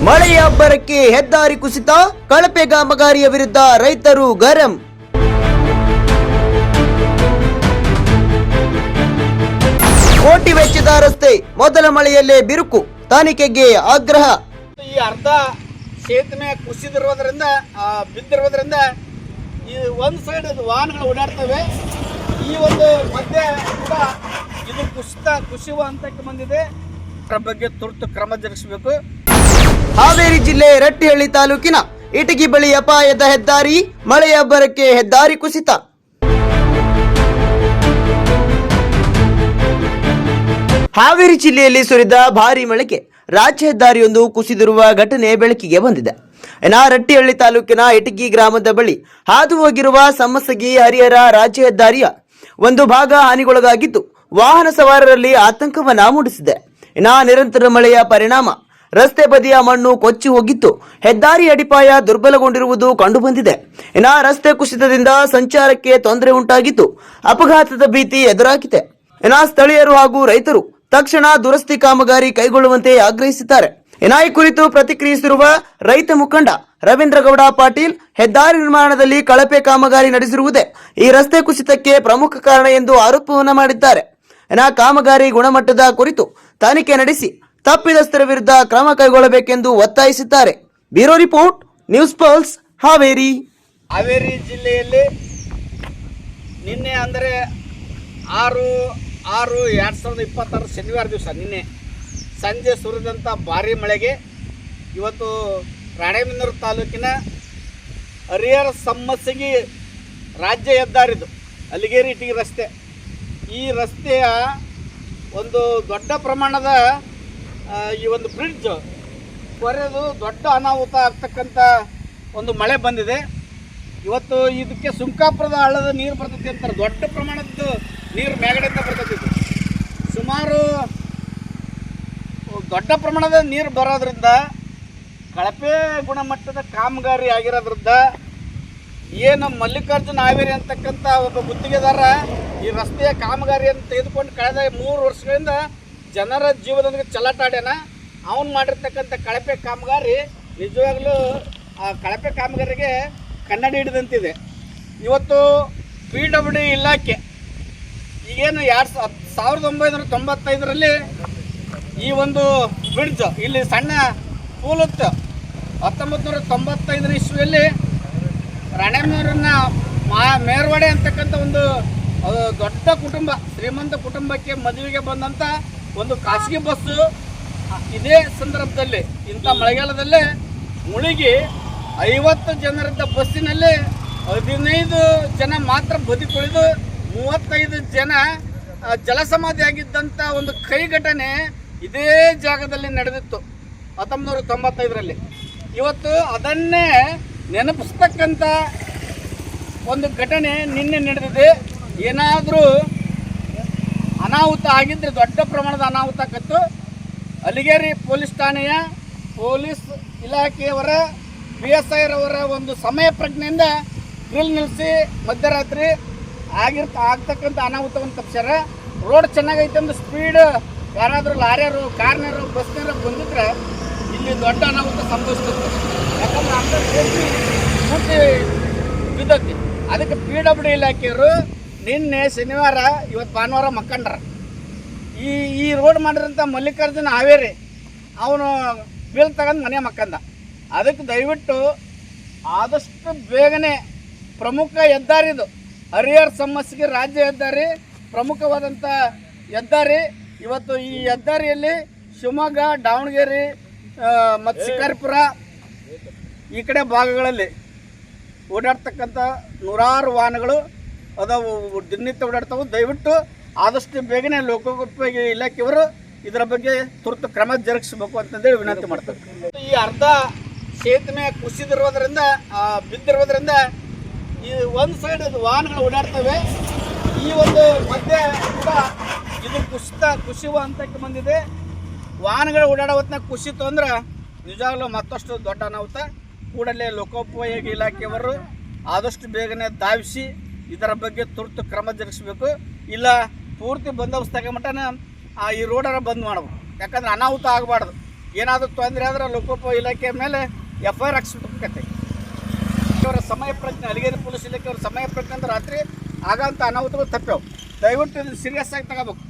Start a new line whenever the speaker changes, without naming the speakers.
ಮಳೆಯ ಅಬ್ಬರಕ್ಕೆ ಹೆದ್ದಾರಿ ಕುಸಿತ, ಕಳಪೆ ಕಾಮಗಾರಿಯ ವಿರುದ್ಧ ರೈತರು ಗರಂ. ಕೋಟಿ ವೆಚ್ಚದ ರಸ್ತೆ ಮೊದಲ ಮಳೆಯಲ್ಲೇ ಬಿರುಕು, ತನಿಖೆಗೆ ಆಗ್ರಹ.
ಈ ಅರ್ಧ ಸೇತುವೆ ಕುಸಿದಿರುವುದರಿಂದ ಬಿದ್ದಿರುವುದರಿಂದ ಈ ಒಂದು ಸೈಡ್ ವಾಹನಗಳು ಓಡಾಡ್ತವೆ. ಈ ಒಂದು ಮಧ್ಯೆ ಕೂಡ ಇದು ಕುಸಿಯುವ ಹಂತಕ್ಕೆ ಬಂದಿದೆ. ಅದರ ಬಗ್ಗೆ ತುರ್ತು ಕ್ರಮ ಜರುಗಿಸಬೇಕು.
ಹಾವೇರಿ ಜಿಲ್ಲೆ ರಟ್ಟಿಹಳ್ಳಿ ತಾಲೂಕಿನ ಇಟಗಿ ಬಳಿ ಅಪಾಯದ ಹೆದ್ದಾರಿ, ಮಳೆಯ ಅಬ್ಬರಕ್ಕೆ ಹೆದ್ದಾರಿ ಕುಸಿತ. ಹಾವೇರಿ ಜಿಲ್ಲೆಯಲ್ಲಿ ಸುರಿದ ಭಾರಿ ಮಳೆಗೆ ರಾಜ್ಯ ಹೆದ್ದಾರಿಯೊಂದು ಕುಸಿದಿರುವ ಘಟನೆ ಬೆಳಕಿಗೆ ಬಂದಿದೆ. ರಟ್ಟಿಹಳ್ಳಿ ತಾಲೂಕಿನ ಇಟಗಿ ಗ್ರಾಮದ ಬಳಿ ಹಾದು ಹೋಗಿರುವ ಸಮ್ಮಸಗಿ ಹರಿಹರ ರಾಜ್ಯ ಹೆದ್ದಾರಿಯ ಒಂದು ಭಾಗ ಹಾನಿಗೊಳಗಾಗಿದ್ದು ವಾಹನ ಸವಾರರಲ್ಲಿ ಆತಂಕವನ್ನ ಮೂಡಿಸಿದೆ. ನಿರಂತರ ಮಳೆಯ ಪರಿಣಾಮ ರಸ್ತೆ ಬದಿಯ ಮಣ್ಣು ಕೊಚ್ಚಿ ಹೋಗಿದ್ದು ಹೆದ್ದಾರಿ ಅಡಿಪಾಯ ದುರ್ಬಲಗೊಂಡಿರುವುದು ಕಂಡುಬಂದಿದೆ. ರಸ್ತೆ ಕುಸಿತದಿಂದ ಸಂಚಾರಕ್ಕೆ ತೊಂದರೆ ಉಂಟಾಗಿದ್ದು ಅಪಘಾತದ ಭೀತಿ ಎದುರಾಗಿದೆ. ಸ್ಥಳೀಯರು ಹಾಗೂ ರೈತರು ತಕ್ಷಣ ದುರಸ್ತಿ ಕಾಮಗಾರಿ ಕೈಗೊಳ್ಳುವಂತೆ ಆಗ್ರಹಿಸಿದ್ದಾರೆ. ಈ ಕುರಿತು ಪ್ರತಿಕ್ರಿಯಿಸಿರುವ ರೈತ ಮುಖಂಡ ರವೀಂದ್ರಗೌಡ ಪಾಟೀಲ್, ಹೆದ್ದಾರಿ ನಿರ್ಮಾಣದಲ್ಲಿ ಕಳಪೆ ಕಾಮಗಾರಿ ನಡೆಸಿರುವುದೇ ಈ ರಸ್ತೆ ಕುಸಿತಕ್ಕೆ ಪ್ರಮುಖ ಕಾರಣ ಎಂದು ಆರೋಪವನ್ನ ಮಾಡಿದ್ದಾರೆ. ಕಾಮಗಾರಿ ಗುಣಮಟ್ಟದ ಕುರಿತು ತನಿಖೆ ನಡೆಸಿ ತಪ್ಪಿತಸ್ಥರ ವಿರುದ್ಧ ಕ್ರಮ ಕೈಗೊಳ್ಳಬೇಕೆಂದು ಒತ್ತಾಯಿಸಿದ್ದಾರೆ. Bureau report, news pulse, Haveri.
Haveri ಜಿಲ್ಲೆಯಲ್ಲಿ ನಿನ್ನೆ ಅಂದರೆ 6/6/2026 ಶನಿವಾರ ದಿವಸ ನಿನ್ನೆ ಸಂಜೆ ಸುರಿದಂಥ ಭಾರಿ ಮಳೆಗೆ ಇವತ್ತು ರಾಣೆಬೆನ್ನೂರು ತಾಲೂಕಿನ ಹರಿಹರ ಸಮ್ಮಸಗಿ ರಾಜ್ಯ ಹೆದ್ದಾರಿದು ಅಲಿಗೇರಿ ಇಟಗಿ ರಸ್ತೆ, ಈ ರಸ್ತೆಯ ಒಂದು ದೊಡ್ಡ ಪ್ರಮಾಣದ ಈ ಒಂದು ಬ್ರಿಡ್ಜ್ ಕೊರೆದು ದೊಡ್ಡ ಅನಾಹುತ ಆಗ್ತಕ್ಕಂಥ ಒಂದು ಮಳೆ ಬಂದಿದೆ. ಇವತ್ತು ಇದಕ್ಕೆ ಸುಂಕಾಪುರದ ಹಳ್ಳದ ನೀರು ಬರ್ತೈತಿ ಅಂತಾರೆ. ದೊಡ್ಡ ಪ್ರಮಾಣದ ನೀರು ಮೇಗಡೆಯಿಂದ ಬರ್ತೈತಿ. ಸುಮಾರು ದೊಡ್ಡ ಪ್ರಮಾಣದ ನೀರು ಬರೋದ್ರಿಂದ ಕಳಪೆ ಗುಣಮಟ್ಟದ ಕಾಮಗಾರಿ ಆಗಿರೋದ್ರಿಂದ ಏನು ಮಲ್ಲಿಕಾರ್ಜುನ ಹಾವೇರಿ ಅಂತಕ್ಕಂಥ ಒಬ್ಬ ಗುತ್ತಿಗೆದಾರ ಈ ರಸ್ತೆಯ ಕಾಮಗಾರಿಯನ್ನು ತೆಗೆದುಕೊಂಡು ಕಳೆದ 3 ವರ್ಷಗಳಿಂದ ಜನರ ಜೀವನದೊಂದಿಗೆ ಚಲಾಟಾಡ್ಯಾನ. ಅವನು ಮಾಡಿರ್ತಕ್ಕಂಥ ಕಳಪೆ ಕಾಮಗಾರಿ ನಿಜವಾಗ್ಲೂ ಆ ಕಳಪೆ ಕಾಮಗಾರಿಗೆ ಕನ್ನಡಿ ಹಿಡಿದಂತಿದೆ. ಇವತ್ತು PWD ಇಲಾಖೆ ಈಗೇನು 1995ರಲ್ಲಿ ಈ ಒಂದು ಬ್ರಿಡ್ಜ್ ಇಲ್ಲಿ ಸಣ್ಣ ಪೂಲುತ್ತು 1995 ಇಸ್ವಿಯಲ್ಲಿ ರಾಣೆಬೆನ್ನೂರಿನ ಮೇರ್ವಾಡೆ ಅಂತಕ್ಕಂಥ ಒಂದು ದೊಡ್ಡ ಕುಟುಂಬ, ಶ್ರೀಮಂತ ಕುಟುಂಬಕ್ಕೆ ಮದುವೆಗೆ ಬಂದಂಥ ಒಂದು ಖಾಸಗಿ ಬಸ್ಸು ಇದೇ ಸಂದರ್ಭದಲ್ಲಿ ಇಂಥ ಮಳೆಗಾಲದಲ್ಲೇ ಮುಳುಗಿ 50 ಜನರಿದ್ದ ಬಸ್ಸಿನಲ್ಲಿ 15 ಜನ ಮಾತ್ರ ಬದುಕುಳಿದು 35 ಜನ ಜಲಸಮಾಧಿ ಆಗಿದ್ದಂಥ ಒಂದು ಕೈ ಘಟನೆ ಇದೇ ಜಾಗದಲ್ಲಿ ನಡೆದಿತ್ತು 1995ರಲ್ಲಿ. ಇವತ್ತು ಅದನ್ನೇ ನೆನಪಿಸ್ತಕ್ಕಂಥ ಒಂದು ಘಟನೆ ನಿನ್ನೆ ನಡೆದಿದೆ. ಏನಾದರೂ ಅನಾಹುತ ಆಗಿದ್ದರೆ, ದೊಡ್ಡ ಪ್ರಮಾಣದ ಅನಾಹುತ ಆಕತ್ತು. ಅಲಿಗೇರಿ ಪೊಲೀಸ್ ಠಾಣೆಯ ಪೊಲೀಸ್ ಇಲಾಖೆಯವರ PSIರವರ ಒಂದು ಸಮಯ ಪ್ರಜ್ಞೆಯಿಂದ ಡ್ರಿಲ್ ನಿಲ್ಲಿಸಿ ಮಧ್ಯರಾತ್ರಿ ಆಗ್ತಕ್ಕಂಥ ಅನಾಹುತವನ್ನು ತಪ್ಪಿಸ್ಯಾರ. ರೋಡ್ ಚೆನ್ನಾಗೈತೆ ಅಂದ್ರೆ ಸ್ಪೀಡ್ ಯಾರಾದರೂ ಲಾರಿಯರು, ಕಾರ್ನರು, ಬಸ್ನರು ಬಂದಿದ್ರೆ ಇಲ್ಲಿ ದೊಡ್ಡ ಅನಾಹುತ ಸಂಭವಿಸ್ತದೆ. ಯಾಕಂದ್ರೆ ಅಂತ ಪೂರ್ತಿ ಬಿದ್ದತಿ. ಅದಕ್ಕೆ PWD ಇಲಾಖೆಯವರು ನಿನ್ನೆ ಶನಿವಾರ, ಇವತ್ತು ಭಾನುವಾರ ಮಕ್ಕಂಡ್ರ. ಈ ರೋಡ್ ಮಾಡಿರೋಂಥ ಮಲ್ಲಿಕಾರ್ಜುನ ಹಾವೇರಿ ಅವನು ಬೀಲ್ ತಗೊಂಡು ಮನೆ ಮಕ್ಕಂದ. ಅದಕ್ಕೆ ದಯವಿಟ್ಟು ಆದಷ್ಟು ಬೇಗನೆ ಪ್ರಮುಖ ಹೆದ್ದಾರಿದು ಹರಿಹರ ಸಮ್ಮಸಗಿ ರಾಜ್ಯ ಹೆದ್ದಾರಿ, ಪ್ರಮುಖವಾದಂಥ ಹೆದ್ದಾರಿ. ಇವತ್ತು ಈ ಹೆದ್ದಾರಿಯಲ್ಲಿ ಶಿವಮೊಗ್ಗ, ದಾವಣಗೆರೆ ಮತ್ತು ಶಿಕಾರಿಪುರ ಈ ಕಡೆ ಭಾಗಗಳಲ್ಲಿ ಓಡಾಡ್ತಕ್ಕಂಥ ನೂರಾರು ವಾಹನಗಳು ಅದಾವು, ದಿನನಿತ್ಯ ಓಡಾಡ್ತಾವೆ. ದಯವಿಟ್ಟು ಆದಷ್ಟು ಬೇಗನೆ ಲೋಕೋಪಯೋಗಿ ಇಲಾಖೆಯವರು ಇದರ ಬಗ್ಗೆ ತುರ್ತು ಕ್ರಮ ಜರುಗಿಸಬೇಕು ಅಂತಂದೇಳಿ ವಿನಂತಿ ಮಾಡ್ತಾರೆ. ಈ ಅರ್ಧ ಸೇತುವೆ ಕುಸಿದಿರುವುದರಿಂದ ಬಿದ್ದಿರುವುದರಿಂದ ಈ ಒಂದು ಸೈಡ್ ವಾಹನಗಳು ಓಡಾಡ್ತವೆ. ಈ ಒಂದು ಮಧ್ಯೆ ಕೂಡ ಇದು ಕುಸಿಯುವ ಹಂತಕ್ಕೆ ಬಂದಿದೆ. ವಾಹನಗಳು ಓಡಾಡೋ ಹೊತ್ತಿನಾಗ ಕುಸಿತು ಅಂದ್ರೆ ನಿಜವಾಗ್ಲೂ ಮತ್ತಷ್ಟು ದೊಡ್ಡ ಅನಾಹುತ. ಕೂಡಲೇ ಲೋಕೋಪಯೋಗಿ ಇಲಾಖೆಯವರು ಆದಷ್ಟು ಬೇಗನೆ ಧಾವಿಸಿ ಇದರ ಬಗ್ಗೆ ತುರ್ತು ಕ್ರಮ ಜರುಗಿಸಬೇಕು. ಇಲ್ಲ ಪೂರ್ತಿ ಬಂದೋಬಸ್ತ್ ತಗೊಂಮಟ್ಟನ ಈ ರೋಡರ ಬಂದ್ ಮಾಡಬೇಕು. ಯಾಕಂದ್ರೆ ಅನಾಹುತ ಆಗಬಾರ್ದು. ಏನಾದರೂ ತೊಂದರೆ ಆದ್ರೆ ಲೋಕೋಪಯೋಗಿ ಇಲಾಖೆ ಮೇಲೆ FIR ಹಾಕ್ಸ್ಬೇಕತ್ತೆ. ಇವರ ಸಮಯ ಪ್ರಜ್ಞೆ, ಅಲಿಗೇರಿ ಪೊಲೀಸ್ ಇಲಾಖೆಯವ್ರ ಸಮಯ ಪ್ರಜ್ಞೆ ಅಂದ್ರೆ ರಾತ್ರಿ ಆಗೋಂಥ ಅನಾಹುತಗಳು ತಪ್ಪೇವು. ದಯವಿಟ್ಟು ಇದನ್ನು ಸೀರಿಯಸ್ ಆಗಿ ತಗೋಬೇಕು.